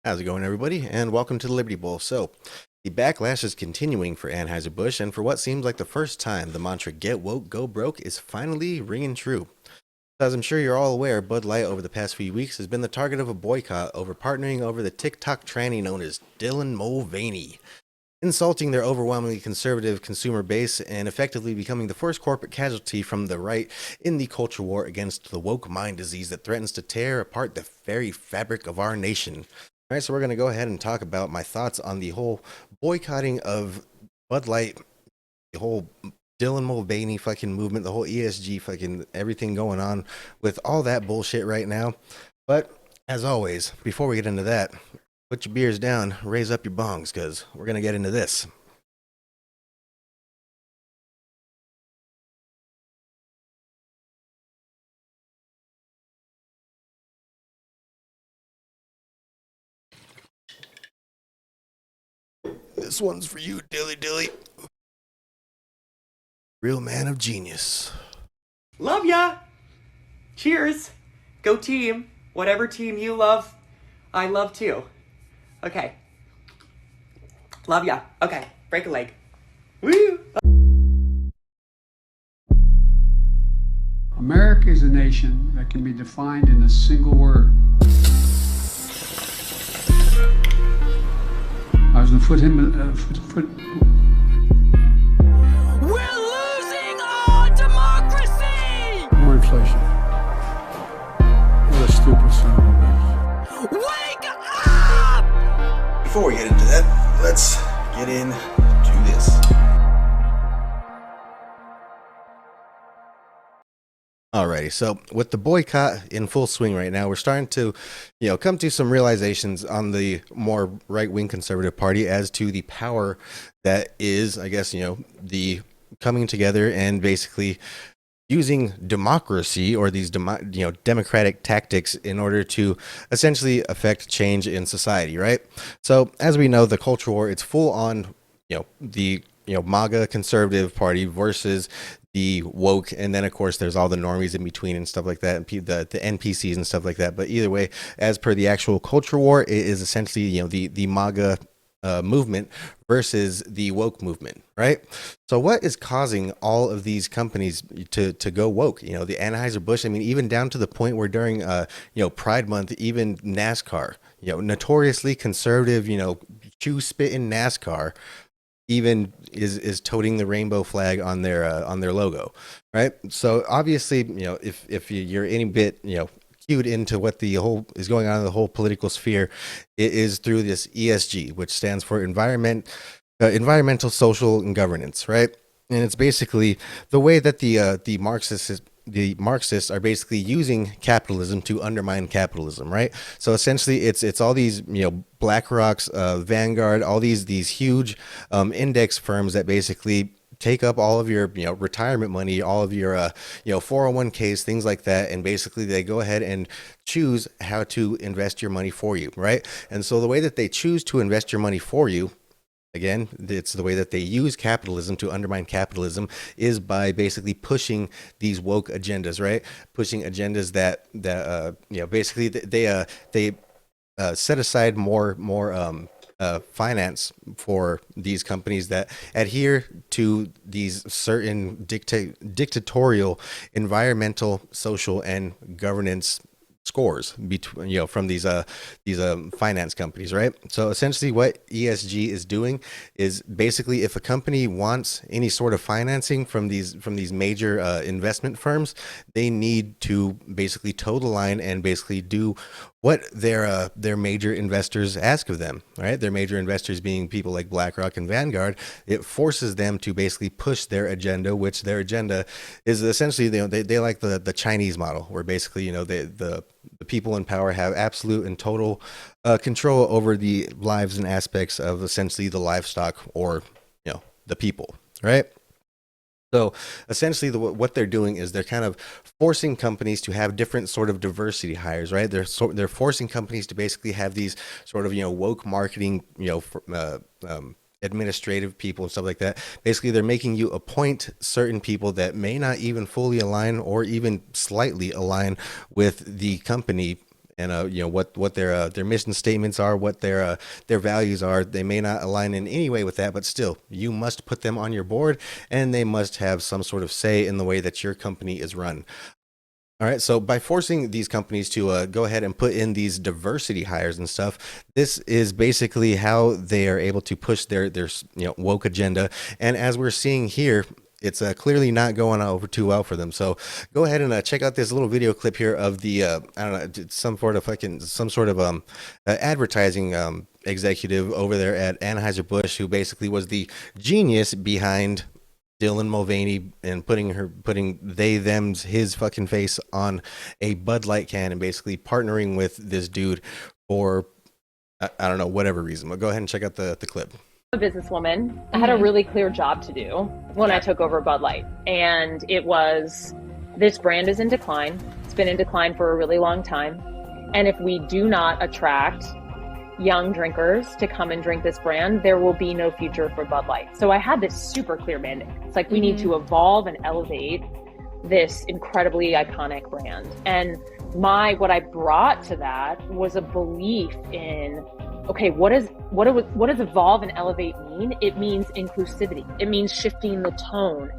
How's it going, everybody? And welcome to the Liberty Bowl. So, the backlash is continuing for Anheuser-Busch, and for what seems like the first time, the mantra "Get woke, go broke" is finally ringing true. As I'm sure you're all aware, Bud Light over the past few weeks has been the target of a boycott over partnering over the TikTok tranny known as Dylan Mulvaney, insulting their overwhelmingly conservative consumer base and effectively becoming the first corporate casualty from the right in the culture war against the woke mind disease that threatens to tear apart the very fabric of our nation. All right, so we're going to go ahead and talk about my thoughts on the whole boycotting of Bud Light, the whole Dylan Mulvaney fucking movement, the whole ESG fucking everything going on with all that bullshit right now. But as always, before we get into that, put your beers down, raise up your bongs, because we're going to get into this. This one's for you, Dilly Dilly. Real man of genius. Love ya! Cheers! Go team! Whatever team you love, I love too. Okay. Love ya. Okay, break a leg. Woo! America is a nation that can be defined in a single word. I was going to foot. We're losing our democracy! More inflation. What a stupid son of a bitch. Wake up! Before we get into that, let's get into this. Alrighty, so with the boycott in full swing right now, we're starting to, come to some realizations on the more right-wing conservative party as to the power that is, I guess, the coming together and basically using democracy or these democratic tactics in order to essentially affect change in society, right? So as we know, the culture war, it's full on, the MAGA conservative party versus the woke, and then of course there's all the normies in between and stuff like that, and the NPCs and stuff like that. But either way, as per the actual culture war, it is essentially the MAGA movement versus the woke movement, right? So what is causing all of these companies to go woke? The Anheuser-Busch, I mean, even down to the point where during Pride Month, even NASCAR, notoriously conservative, chew spit in NASCAR, even is toting the rainbow flag on their logo, right? So obviously, if you're any bit cued into what the whole is going on in the whole political sphere, it is through this ESG, which stands for environmental, social, and governance, right? And it's basically the way that the Marxists are basically using capitalism to undermine capitalism, right? So essentially, it's all these BlackRock's, Vanguard, all these huge index firms that basically take up all of your retirement money, all of your 401ks, things like that, and basically they go ahead and choose how to invest your money for you, right? And so the way that they choose to invest your money for you, again, it's the way that they use capitalism to undermine capitalism, is by basically pushing these woke agendas, right? Pushing agendas that basically they set aside more finance for these companies that adhere to these certain dictatorial environmental, social, and governance scores between from these finance companies, right? So essentially what ESG is doing is basically, if a company wants any sort of financing from these major investment firms, they need to basically toe the line and basically do what their major investors ask of them, right? Their major investors being people like BlackRock and Vanguard. It forces them to basically push their agenda, which their agenda is essentially they like the Chinese model, where basically the people in power have absolute and total control over the lives and aspects of essentially the livestock or the people, right? So essentially, what they're doing is they're kind of forcing companies to have different sort of diversity hires, right? They're forcing companies to basically have these sort of woke marketing, administrative people and stuff like that. Basically, they're making you appoint certain people that may not even fully align or even slightly align with the company and what their mission statements are, what their values are. They may not align in any way with that, but still, you must put them on your board, and they must have some sort of say in the way that your company is run. All right, so by forcing these companies to go ahead and put in these diversity hires and stuff, this is basically how they are able to push their woke agenda. And as we're seeing here, it's clearly not going over too well for them. So go ahead and check out this little video clip here of the I don't know, some sort of advertising executive over there at Anheuser-Busch, who basically was the genius behind Dylan Mulvaney and putting his fucking face on a Bud Light can, and basically partnering with this dude for I don't know, whatever reason. But go ahead and check out the clip. A businesswoman. I had a really clear job to do when I took over Bud Light, and it was, this brand is in decline. It's been in decline for a really long time, and if we do not attract young drinkers to come and drink this brand, there will be no future for Bud Light. So I had this super clear mandate. It's like, we need to evolve and elevate this incredibly iconic brand. And what I brought to that was a belief in, okay, what does evolve and elevate mean? It means inclusivity. It means shifting the tone.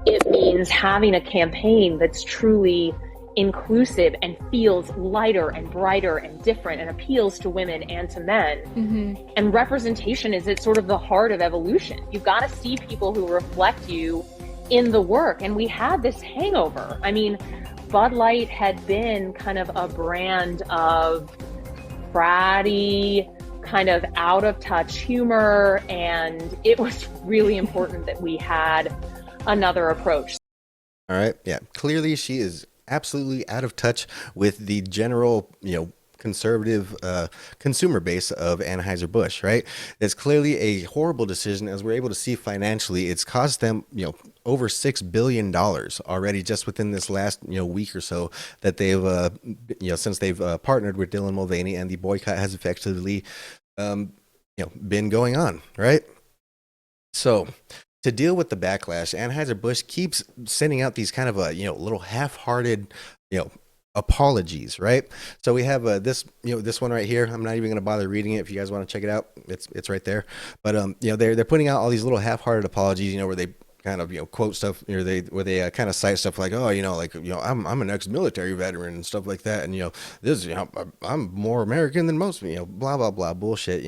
It means having a campaign that's truly inclusive and feels lighter and brighter and different and appeals to women and to men. And representation is at sort of the heart of evolution. You've got to see people who reflect you in the work. And we had this hangover. I mean, Bud Light had been kind of a brand of bratty, kind of out of touch humor. And it was really important that we had another approach. All right. Yeah. Clearly she is absolutely out of touch with the general, conservative consumer base of Anheuser-Busch, right? It's clearly a horrible decision. As we're able to see financially, it's cost them, over $6 billion already just within this last, week or so that they've, since they've partnered with Dylan Mulvaney, and the boycott has effectively, been going on, right? So to deal with the backlash, Anheuser-Busch keeps sending out these kind of little half-hearted, apologies, right? So we have this one right here. I'm not even going to bother reading it. If you guys want to check it out, it's right there. But they're putting out all these little half-hearted apologies, where they kind of quote stuff, where they kind of cite stuff like, oh, I'm an ex-military veteran and stuff like that, and this I'm more American than most, blah blah blah bullshit,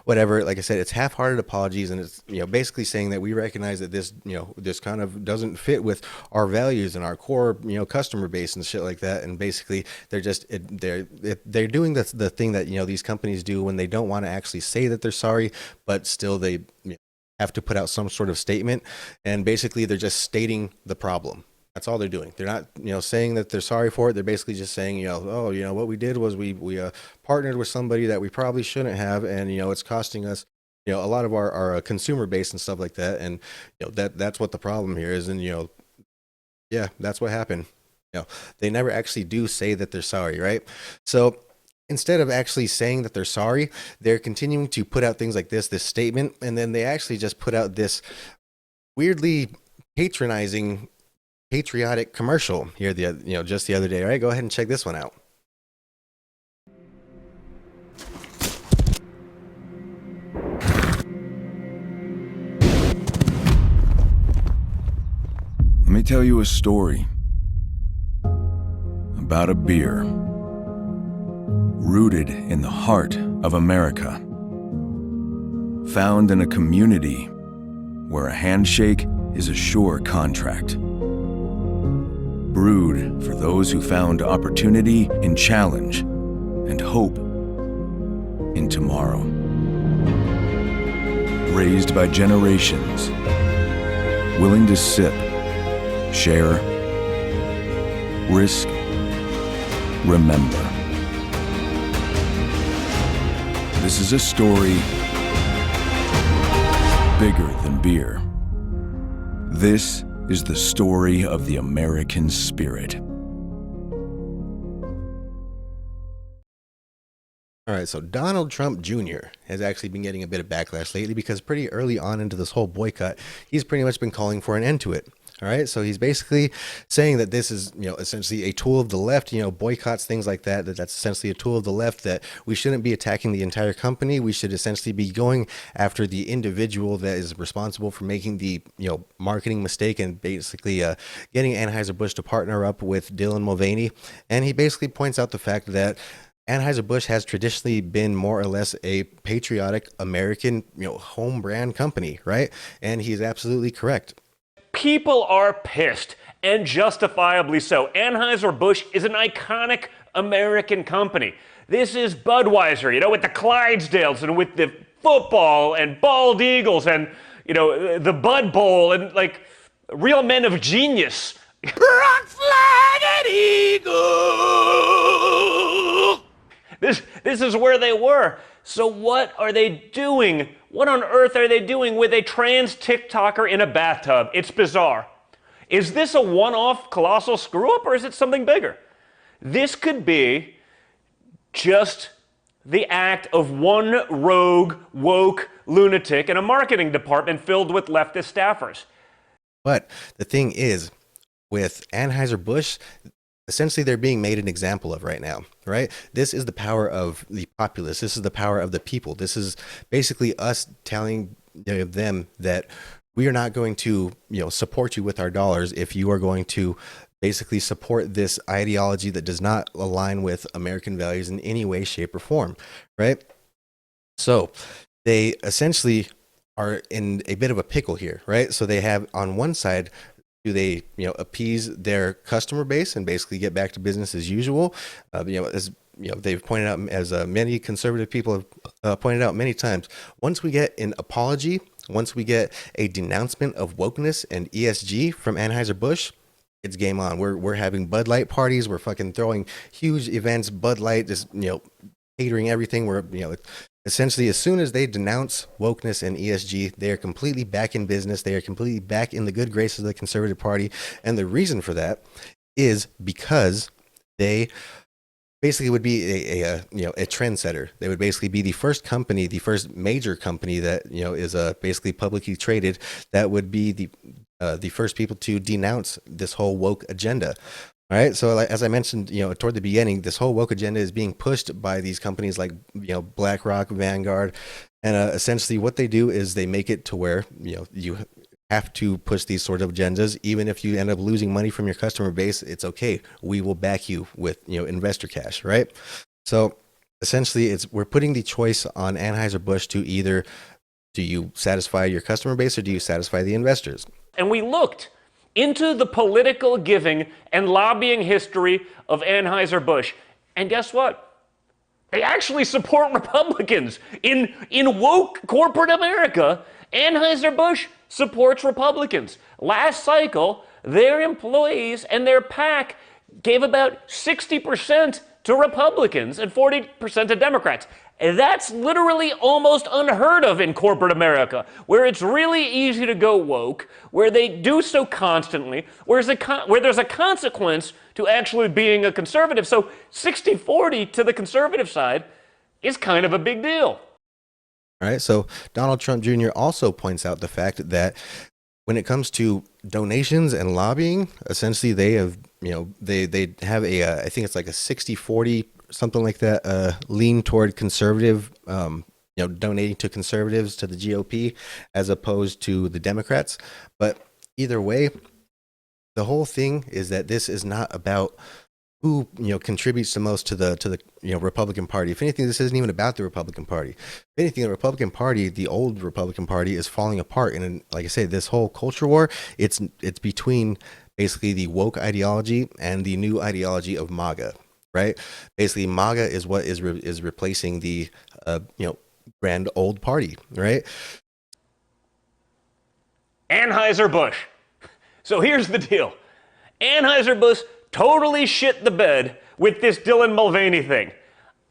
whatever. Like I said, it's half-hearted apologies, and it's basically saying that we recognize that this this kind of doesn't fit with our values and our core customer base and shit like that. And basically they're just they're doing the thing that these companies do when they don't want to actually say that they're sorry, but still they have to put out some sort of statement, and basically they're just stating the problem. That's all they're doing. They're not, saying that they're sorry for it. They're basically just saying, what we did was we partnered with somebody that we probably shouldn't have, and it's costing us, a lot of our consumer base and stuff like that. And that's what the problem here is. And yeah, that's what happened. They never actually do say that they're sorry, right? So instead of actually saying that they're sorry, they're continuing to put out things like this statement, and then they actually just put out this weirdly patronizing, patriotic commercial here just the other day. All right, go ahead and check this one out. Let me tell you a story about a beer rooted in the heart of America, found in a community where a handshake is a sure contract, brewed for those who found opportunity in challenge and hope in tomorrow, raised by generations, willing to sip, share, risk, remember. This is a story bigger than beer. This is the story of the American spirit. All right, so Donald Trump Jr. has actually been getting a bit of backlash lately because pretty early on into this whole boycott, he's pretty much been calling for an end to it. All right, so he's basically saying that this is, essentially a tool of the left, boycotts, things like that, that's essentially a tool of the left, that we shouldn't be attacking the entire company. We should essentially be going after the individual that is responsible for making the, marketing mistake, and basically getting Anheuser-Busch to partner up with Dylan Mulvaney. And he basically points out the fact that Anheuser-Busch has traditionally been more or less a patriotic American, home brand company, right? And he's absolutely correct. People are pissed, and justifiably so. Anheuser-Busch is an iconic American company. This is Budweiser, with the Clydesdales and with the football and bald eagles and, the Bud Bowl and, like, real men of genius. Rock, flag, and eagle! This is where they were. So what are they doing? What on earth are they doing with a trans TikToker in a bathtub? It's bizarre. Is this a one-off colossal screw-up, or is it something bigger? This could be just the act of one rogue, woke lunatic in a marketing department filled with leftist staffers. But the thing is, with Anheuser-Busch, essentially they're being made an example of right now, right? This is the power of the populace. This is the power of the people. This is basically us telling them that we are not going to, support you with our dollars if you are going to basically support this ideology that does not align with American values in any way, shape, or form, right? So they essentially are in a bit of a pickle here, right? So they have, on one side, do they, appease their customer base and basically get back to business as usual? As they've pointed out, as many conservative people have pointed out many times, once we get an apology, once we get a denouncement of wokeness and ESG from Anheuser-Busch, it's game on. We're having Bud Light parties. We're fucking throwing huge events. Bud Light just, catering everything. We're, essentially, as soon as they denounce wokeness and ESG, they are completely back in business. They are completely back in the good graces of the Conservative Party. And the reason for that is because they basically would be a trendsetter. They would basically be the first company, the first major company that, is basically publicly traded, that would be the first people to denounce this whole woke agenda. All right. So as I mentioned, toward the beginning, this whole woke agenda is being pushed by these companies like, BlackRock, Vanguard. And essentially what they do is they make it to where, you have to push these sort of agendas. Even if you end up losing money from your customer base, it's okay. We will back you with, investor cash. Right. So essentially we're putting the choice on Anheuser-Busch to either, do you satisfy your customer base or do you satisfy the investors? And we looked into the political giving and lobbying history of Anheuser-Busch. And guess what? They actually support Republicans. In woke corporate America, Anheuser-Busch supports Republicans. Last cycle, their employees and their PAC gave about 60% to Republicans and 40% to Democrats. And that's literally almost unheard of in corporate America, where it's really easy to go woke, where they do so constantly, where there's a consequence to actually being a conservative. So 60-40 to the conservative side is kind of a big deal. All right. So Donald Trump Jr. also points out the fact that when it comes to donations and lobbying, essentially they have, they have I think it's like a 60-40, something like that, lean toward conservative, donating to conservatives, to the GOP, as opposed to the Democrats. But either way, the whole thing is that this is not about who contributes the most to the Republican Party. If anything, this isn't even about the Republican Party. If anything, the Republican Party, the old Republican Party, is falling apart. And like I say, this whole culture war, it's between basically the woke ideology and the new ideology of MAGA. Right? Basically, MAGA is what is replacing the grand old party. Right? Anheuser-Busch. So here's the deal. Anheuser-Busch totally shit the bed with this Dylan Mulvaney thing.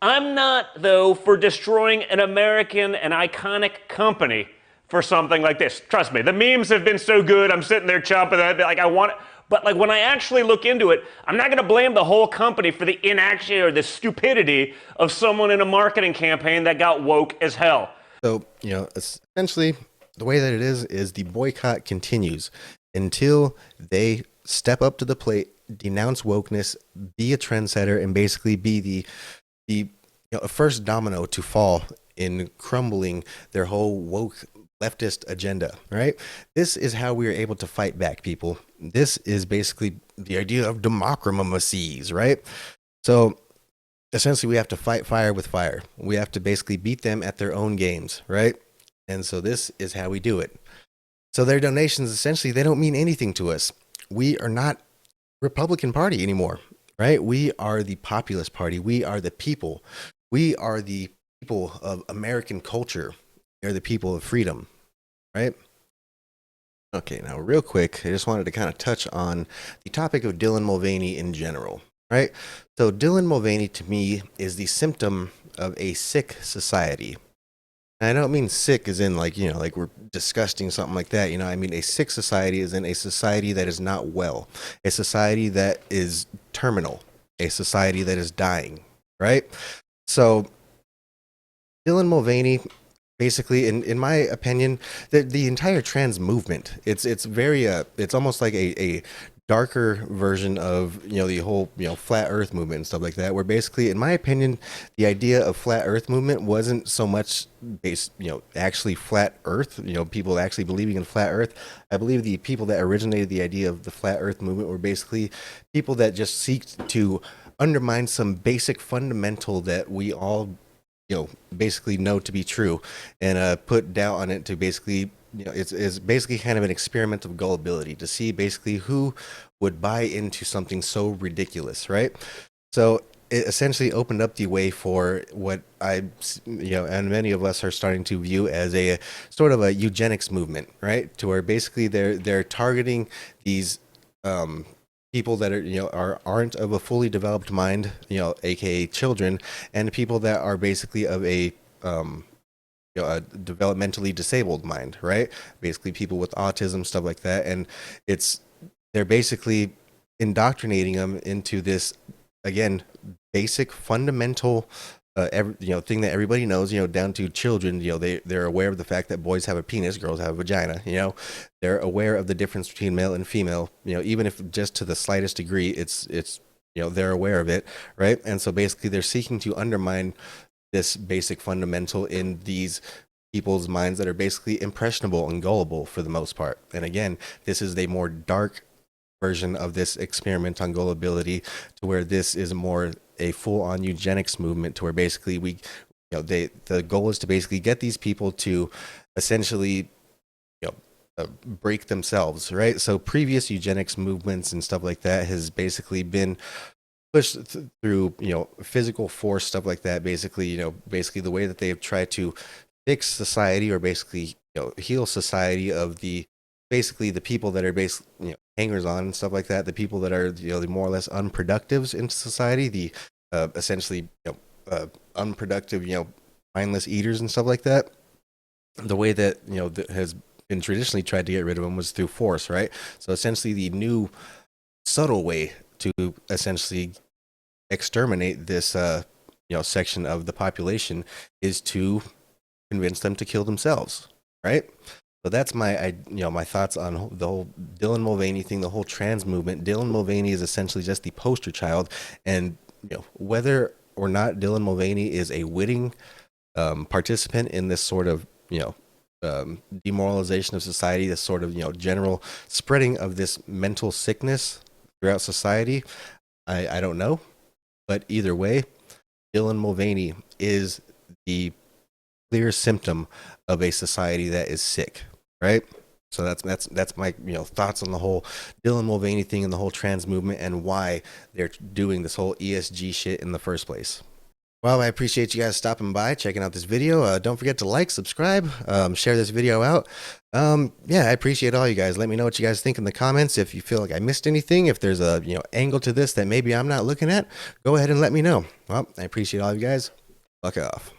I'm not, though, for destroying an American and iconic company for something like this. Trust me, the memes have been so good. I'm sitting there chomping that, like, I want it. But like when I actually look into it, I'm not going to blame the whole company for the inaction or the stupidity of someone in a marketing campaign that got woke as hell. So, essentially, the way that it is the boycott continues. until they step up to the plate, denounce wokeness, be a trendsetter, and basically be the first domino to fall in crumbling their whole woke leftist agenda, right? This is how we are able to fight back, people. This is basically the idea of democracies, right? So essentially we have to fight fire with fire. We have to basically beat them at their own games, right? And so this is how we do it. So their donations, essentially, they don't mean anything to us. We are not Republican Party anymore, right? We are the populist party. We are the people. We are the people of American culture. They're the people of freedom, right? Okay, now real quick, I just wanted to kind of touch on the topic of Dylan Mulvaney in general, right? So Dylan Mulvaney, to me, is the symptom of a sick society. And I don't mean sick as in like we're disgusting, something like that. I mean a sick society is in a society that is not well, a society that is terminal, a society that is dying, right? So Dylan Mulvaney, basically, in my opinion, the entire trans movement, it's very it's almost like a darker version of the whole flat earth movement and stuff like that, where basically, in my opinion, the idea of flat earth movement wasn't so much based actually flat earth, people actually believing in flat earth. I believe the people that originated the idea of the flat earth movement were basically people that just seek to undermine some basic fundamental that we all basically know to be true, and put doubt on it to basically, it's basically kind of an experiment of gullibility to see basically who would buy into something so ridiculous, right? So it essentially opened up the way for what and many of us are starting to view as a sort of a eugenics movement, right? To where basically they're targeting these people that aren't of a fully developed mind, aka children, and people that are basically of a a developmentally disabled mind, right? Basically people with autism, stuff like that. And they're basically indoctrinating them into this, again, basic fundamental thing that everybody knows, down to children. They're aware of the fact that boys have a penis, girls have a vagina. They're aware of the difference between male and female, even if just to the slightest degree, it's they're aware of it, right? And so basically they're seeking to undermine this basic fundamental in these people's minds that are basically impressionable and gullible for the most part. And again, this is a more dark version of this experiment on gullibility, to where this is more a full-on eugenics movement, to where basically the goal is to basically get these people to essentially break themselves, right? So previous eugenics movements and stuff like that has basically been pushed through physical force, stuff like that. Basically the way that they've tried to fix society, or basically heal society of the people that are basically hangers on and stuff like that, the people that are the more or less unproductives in society, the essentially unproductive mindless eaters and stuff like that. The way that that has been traditionally tried to get rid of them was through force, right? So essentially the new subtle way to essentially exterminate this section of the population is to convince them to kill themselves, right? So that's my my thoughts on the whole Dylan Mulvaney thing, the whole trans movement. Dylan Mulvaney is essentially just the poster child, and whether or not Dylan Mulvaney is a witting participant in this sort of demoralization of society, this sort of general spreading of this mental sickness throughout society, I don't know. But either way, Dylan Mulvaney is the clear symptom of a society that is sick, right? So that's my thoughts on the whole Dylan Mulvaney thing and the whole trans movement, and why they're doing this whole ESG shit in the first place. Well, I appreciate you guys stopping by, checking out this video. Don't forget to like, subscribe, share this video out. Yeah, I appreciate all you guys. Let me know what you guys think in the comments. If you feel like I missed anything, if there's a angle to this that maybe I'm not looking at, go ahead and let me know. Well, I appreciate all you guys. Fuck off.